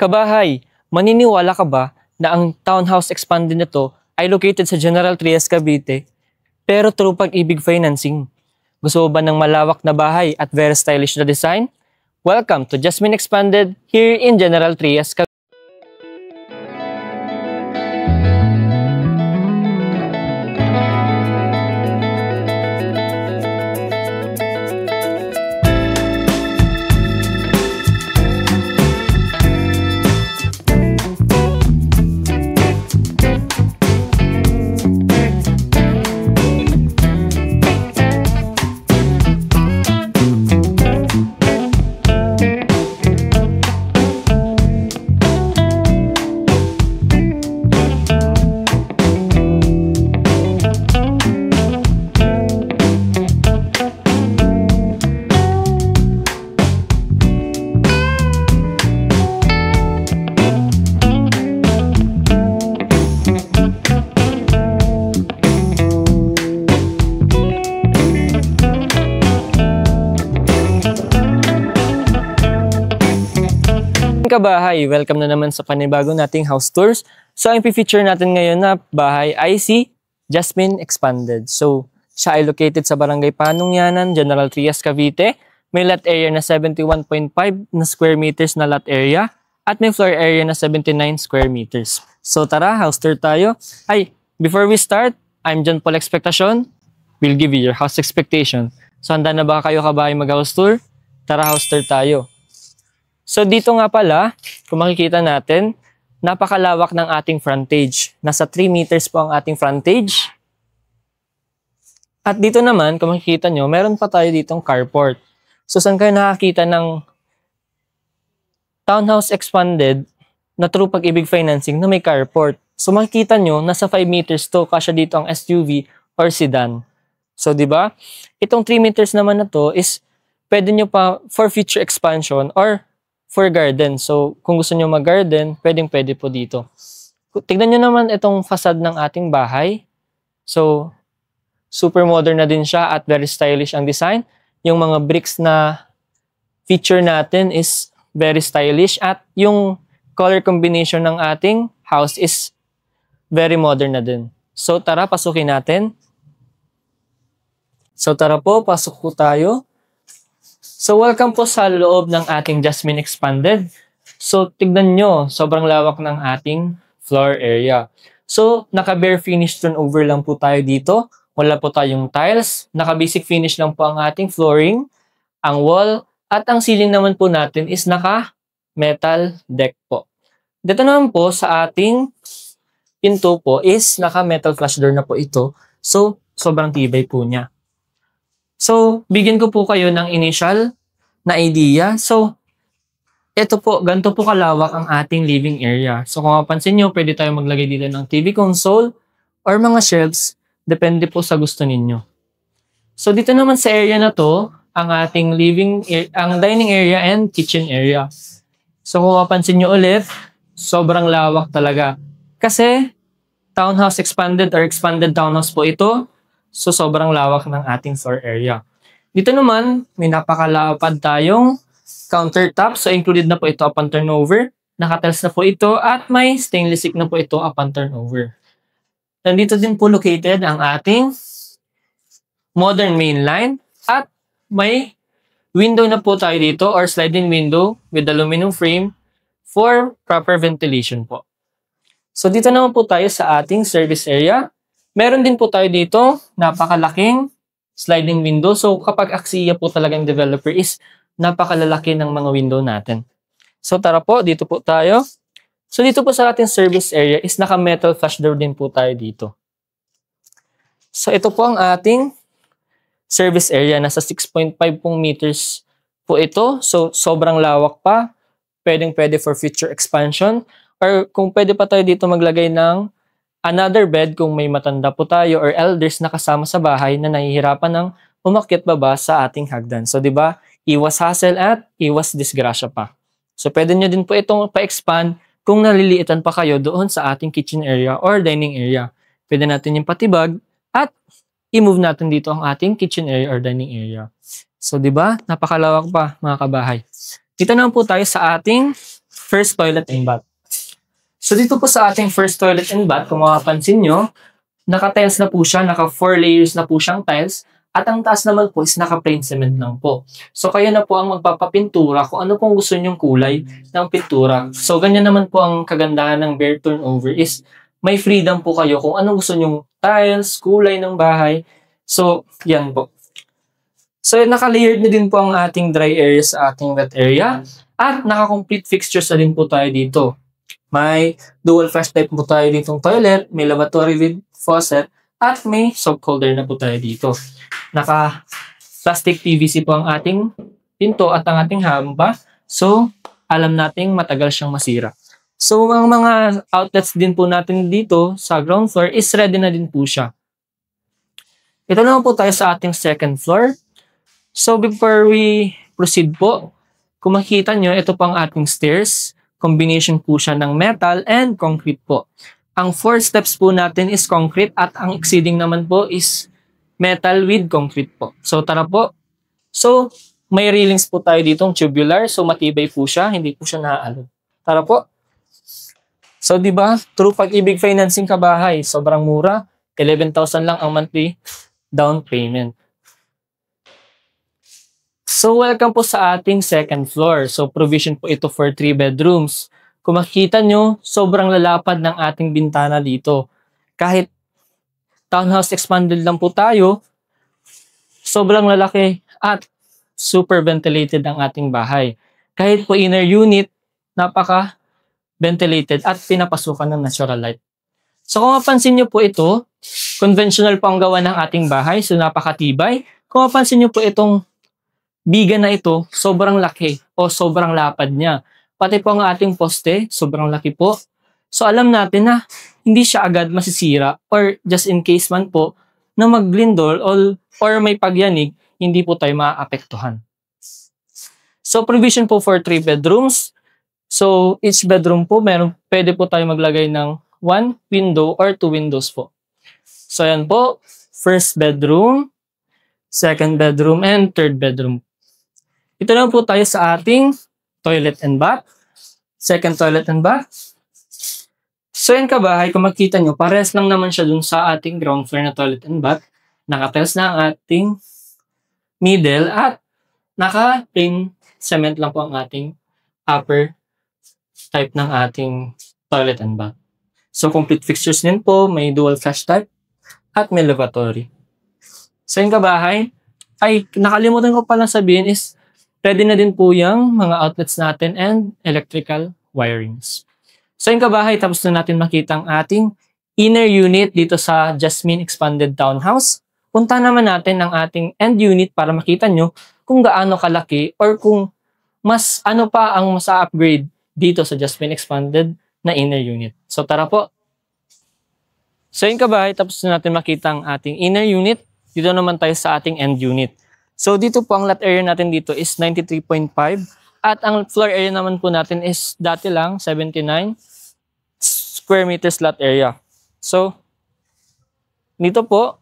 Kabahay, maniniwala ka ba na ang townhouse expanded na to ay located sa General Trias, Cavite, pero through Pag-ibig Financing? Gusto mo ba ng malawak na bahay at very stylish na design? Welcome to Jasmine Expanded here in General Trias, Cavite. Kabahay, welcome na naman sa panibago nating house tours. So, ang i-feature natin ngayon na bahay ay si Jasmine Expanded. So, siya ay located sa Barangay Panungyanan, General Trias, Cavite. May lot area na 71.5 na square meters na lot area at may floor area na 79 square meters. So, tara, house tour tayo. Ay, before we start, I'm John Paul Expectation. We'll give you your house expectation. So, handa na ba kayo kabahay mag-house tour? Tara, house tour tayo. So dito nga pala, kung makikita natin, napakalawak ng ating frontage. Nasa 3 meters po ang ating frontage. At dito naman, kung makikita nyo, meron pa tayo ditong carport. So saan kayo nakakita ng townhouse expanded na through Pag-ibig Financing na may carport? So makikita nyo, nasa 5 meters to, kasya dito ang SUV or sedan. So di ba? Itong 3 meters naman na to is pwede nyo pa for future expansion or for garden. So, kung gusto nyo mag-garden, pwedeng-pwede po dito. Tignan nyo naman itong facade ng ating bahay. So, super modern na din siya at very stylish ang design. Yung mga bricks na feature natin is very stylish at yung color combination ng ating house is very modern na din. So, tara, pasukin natin. So, tara po, pasok po tayo. So, welcome po sa loob ng ating Jasmine Expanded. So, tignan nyo, sobrang lawak ng ating floor area. So, naka-bare finish turnover lang po tayo dito. Wala po tayong tiles. Naka-basic finish lang po ang ating flooring, ang wall, at ang ceiling naman po natin is naka-metal deck po. Dito naman po sa ating pinto po is naka-metal flush door na po ito. So, sobrang tibay po niya. So, bigyan ko po kayo ng initial na idea. So, ito po, ganito po kalawak ang ating living area. So, kung mapansin nyo, pwede tayo maglagay dito ng TV console or mga shelves. Depende po sa gusto ninyo. So, dito naman sa area na to, ang ating ang dining area and kitchen area. So, kung mapansin nyo ulit, sobrang lawak talaga. Kasi, townhouse expanded or expanded townhouse po ito. So, sobrang lawak ng ating floor area. Dito naman, may napakalapad tayong countertop. So, included na po ito upon turnover. Nakatiles na po ito at may stainless steel na po ito upon turnover. Nandito din po located ang ating modern main line. At may window na po tayo dito or sliding window with aluminum frame for proper ventilation po. So, dito naman po tayo sa ating service area. Meron din po tayo dito, napakalaking sliding window. So, kapag aksiya po talagang developer is napakalalaki ng mga window natin. So, tara po, dito po tayo. So, dito po sa ating service area is naka-metal flush door din po tayo dito. So, ito po ang ating service area. Nasa 6.5 meters po ito. So, sobrang lawak pa. Pwedeng-pwede for future expansion. Or kung pwede pa tayo dito maglagay ng another bed kung may matanda po tayo or elders na kasama sa bahay na nahihirapan ng umakyat baba sa ating hagdan. So, di ba? Iwas hassle at iwas disgrasya pa. So, pwede nyo din po itong pa-expand kung naliliitan pa kayo doon sa ating kitchen area or dining area. Pwede natin yung patibag at i-move natin dito ang ating kitchen area or dining area. So, di ba? Napakalawak pa, mga kabahay. Dito naman po tayo sa ating first toilet and bath. So dito po sa ating first toilet and bath, kung makapansin nyo, naka-tiles na po siya, naka 4 layers na po siyang tiles, at ang taas naman po is naka-plain cement lang po. So kayo na po ang magpapapintura kung ano pong gusto nyong kulay ng pintura. So ganyan naman po ang kagandahan ng bare turnover is may freedom po kayo kung anong gusto nyong tiles, kulay ng bahay. So yan po. So, naka-layered na din po ang ating dry area sa ating wet area. At naka-complete fixtures na din po tayo dito. May dual flush type po tayo ditong toilet, may lavatory with faucet, at may soap holder na po tayo dito. Naka-plastic PVC po ang ating pinto at ang ating hampa. So, alam nating matagal siyang masira. So, ang mga outlets din po natin dito sa ground floor is ready na din po siya. Ito naman po tayo sa ating second floor. So, before we proceed po, kung makikita nyo, ito po ang ating stairs. Combination po siya ng metal and concrete po. Ang 4 steps po natin is concrete at ang exceeding naman po is metal with concrete po. So, tara po. So, may railings po tayo ditong tubular. So, matibay po siya. Hindi po siya naaalog. Tara po. So, di ba? Through Pag-ibig Financing Kabahay, sobrang mura. 11,000 lang ang monthly down payment. So, welcome po sa ating second floor. So, provision po ito for 3 bedrooms. Kung makikita nyo, sobrang lalapad ng ating bintana dito. Kahit townhouse expanded lang po tayo, sobrang lalaki at super ventilated ang ating bahay. Kahit po inner unit, napaka-ventilated at pinapasukan ng natural light. So, kung mapansin nyo po ito, conventional po ang gawa ng ating bahay, so napakatibay. Kung mapansin nyo po itong biga na ito, sobrang laki o sobrang lapad niya. Pati po ang ating poste, sobrang laki po. So alam natin na hindi siya agad masisira or just in case man po na maglindol or may pagyanig, hindi po tayo maaapektuhan. So provision po for 3 bedrooms. So each bedroom po, pwede po tayo maglagay ng 1 window or 2 windows po. So yan po, first bedroom, second bedroom, and third bedroom. Ito naman po tayo sa ating toilet and bath. Second toilet and bath. So yan kabahay, kung makita nyo, parehas lang naman siya dun sa ating ground floor na toilet and bath. Naka-tiles na ang ating middle at naka-plain cement lang po ang ating upper type ng ating toilet and bath. So complete fixtures din po, may dual flush type at may lavatory. So yan kabahay, ay nakalimutan ko palang sabihin is ready na din po yung mga outlets natin and electrical wirings. So yung kabahay, tapos na natin makita ang ating inner unit dito sa Jasmine Expanded Townhouse. Punta naman natin ang ating end unit para makita nyo kung gaano kalaki or kung mas ano pa ang mas upgrade dito sa Jasmine Expanded na inner unit. So tara po. So yung kabahay, tapos na natin makita ang ating inner unit. Dito naman tayo sa ating end unit. So dito po ang lot area natin dito is 93.5 at ang floor area naman po natin is dati lang 79 square meters lot area. So dito po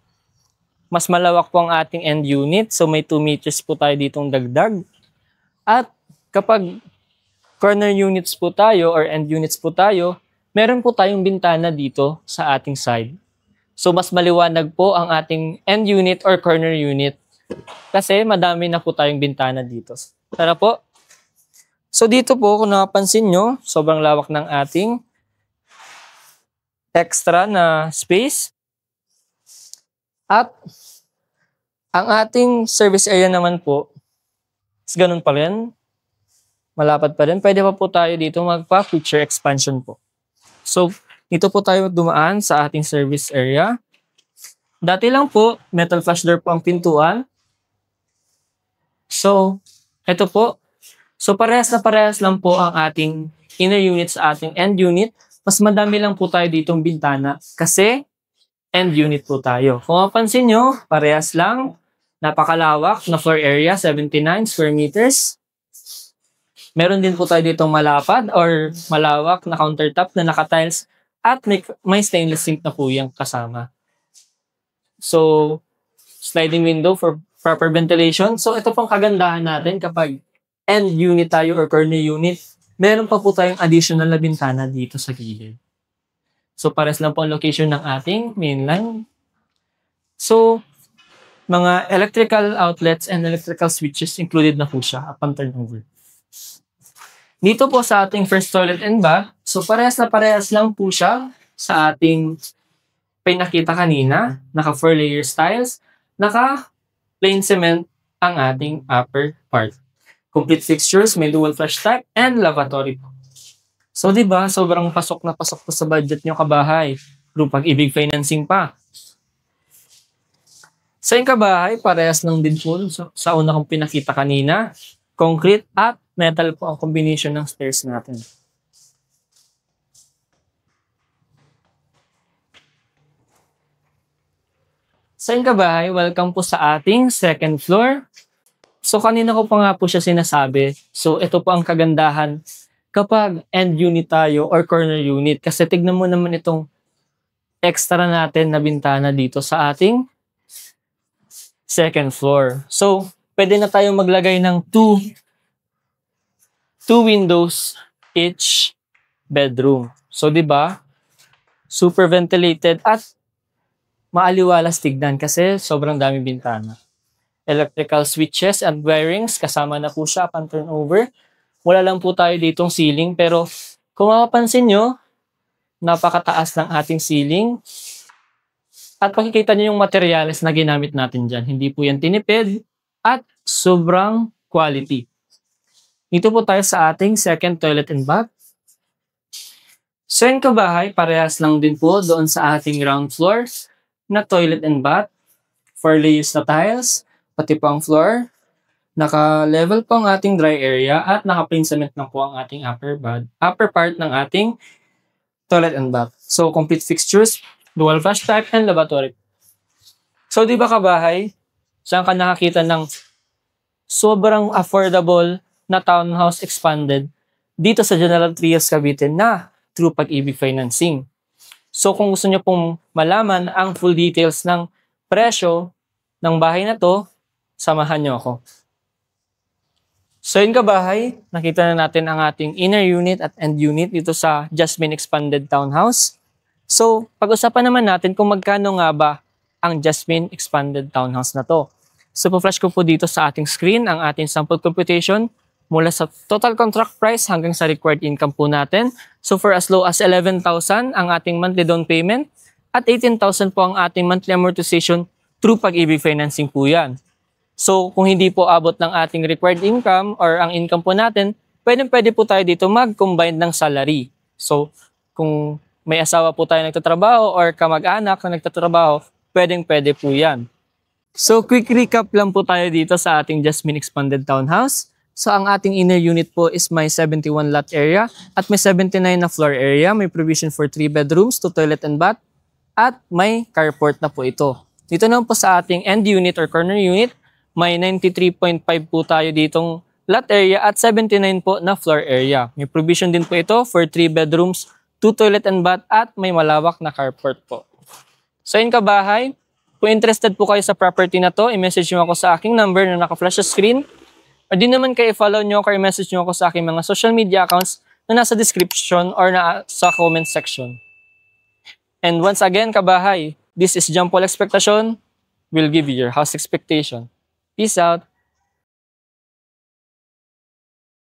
mas malawak po ang ating end unit. So may 2 meters po tayo ditong dagdag. At kapag corner units po tayo or end units po tayo, meron po tayong bintana dito sa ating side. So mas maliwanag po ang ating end unit or corner unit. Kasi madami na po tayong bintana dito. Tara po. So dito po, kung napansin nyo, sobrang lawak ng ating extra na space. At ang ating service area naman po, is ganun pa rin. Malapad pa rin. Pwede pa po tayo dito magpa-feature expansion po. So dito po tayo dumaan sa ating service area. Dati lang po, metal flush door po ang pintuan. So, ito po. So, parehas na parehas lang po ang ating inner unit sa ating end unit. Mas madami lang po tayo ditong bintana kasi end unit po tayo. Kung mapansin nyo, parehas lang. Napakalawak na floor area, 79 square meters. Meron din po tayo ditong malapad or malawak na countertop na naka-tiles at may stainless sink na po yung kasama. So, sliding window for proper ventilation. So, ito pong kagandahan natin kapag end unit tayo or corner unit. meron pa po tayong additional na bintana dito sa gilid. So, pares lang po ang location ng ating mainline. So, mga electrical outlets and electrical switches included na po siya upon turnover. Dito po sa ating first toilet and bath, so parehas na parehas lang po siya sa ating pinakita kanina. Naka 4 layer tiles, naka plain cement ang ating upper part. Complete fixtures, may dual flush type, and lavatory po. So, di ba, sobrang pasok na pasok po sa budget nyo kabahay. Through Pag-ibig Financing pa. Sa yung kabahay, parehas lang din po sa una kong pinakita kanina. Concrete at metal po ang combination ng stairs natin. Sa yung kabahay, welcome po sa ating second floor. So, kanina ko pa nga po siya sinasabi. So, ito po ang kagandahan kapag end unit tayo or corner unit. Kasi tignan mo naman itong extra natin na bintana dito sa ating second floor. So, pwede na tayong maglagay ng two windows each bedroom. So, di ba? Super ventilated at maaliwalas tignan kasi sobrang daming bintana. Electrical switches and wirings, kasama na po siya upon turnover. Wala lang po tayo ditong ceiling, pero kung mapapansin nyo, napakataas ng ating ceiling. At makikita nyo yung materials na ginamit natin dyan. Hindi po yan tinipid at sobrang quality. Dito po tayo sa ating second toilet and bath. So yung kabahay, parehas lang din po doon sa ating ground floor na toilet and bath. 4 layers na tiles. Pati po ang floor, naka-level po ang ating dry area at naka-plain cement na po ang ating upper part ng ating toilet and bath. So, complete fixtures, dual flush type, and lavatory. So, di ba kabahay, saan ka nakakita ng sobrang affordable na townhouse expanded dito sa General Trias Cavite na through Pag-ibig Financing. So, kung gusto nyo pong malaman ang full details ng presyo ng bahay na to, samahan nyo ako. So yun kabahay, nakita na natin ang ating inner unit at end unit dito sa Jasmine Expanded Townhouse. So pag-usapan naman natin kung magkano nga ba ang Jasmine Expanded Townhouse na to. So po-flash ko po dito sa ating screen ang ating sample computation mula sa total contract price hanggang sa required income po natin. So for as low as 11,000 ang ating monthly down payment at 18,000 po ang ating monthly amortization through Pag-ibig Financing po yan. So, kung hindi po abot ng ating required income or ang income po natin, pwede po tayo dito mag-combine ng salary. So, kung may asawa po tayo nagtatrabaho or kamag-anak na nagtatrabaho, pwede po yan. So, quick recap lang po tayo dito sa ating Jasmine Expanded Townhouse. So, ang ating inner unit po is may 71 lot area at may 79 na floor area. May provision for 3 bedrooms, 2 toilet and bath at may carport na po ito. Dito naman po sa ating end unit or corner unit, may 93.5 po tayo ditong lot area at 79 po na floor area. May provision din po ito for 3 bedrooms, 2 toilet and bath at may malawak na carport po. So yun kabahay, kung interested po kayo sa property na to, i-message nyo ako sa aking number na naka-flash sa screen. O di naman kayo i-follow nyo or i-message nyo ako sa aking mga social media accounts na nasa description or na sa comment section. And once again kabahay, this is John Paul Expectation. We'll give you your house expectation. Peace out.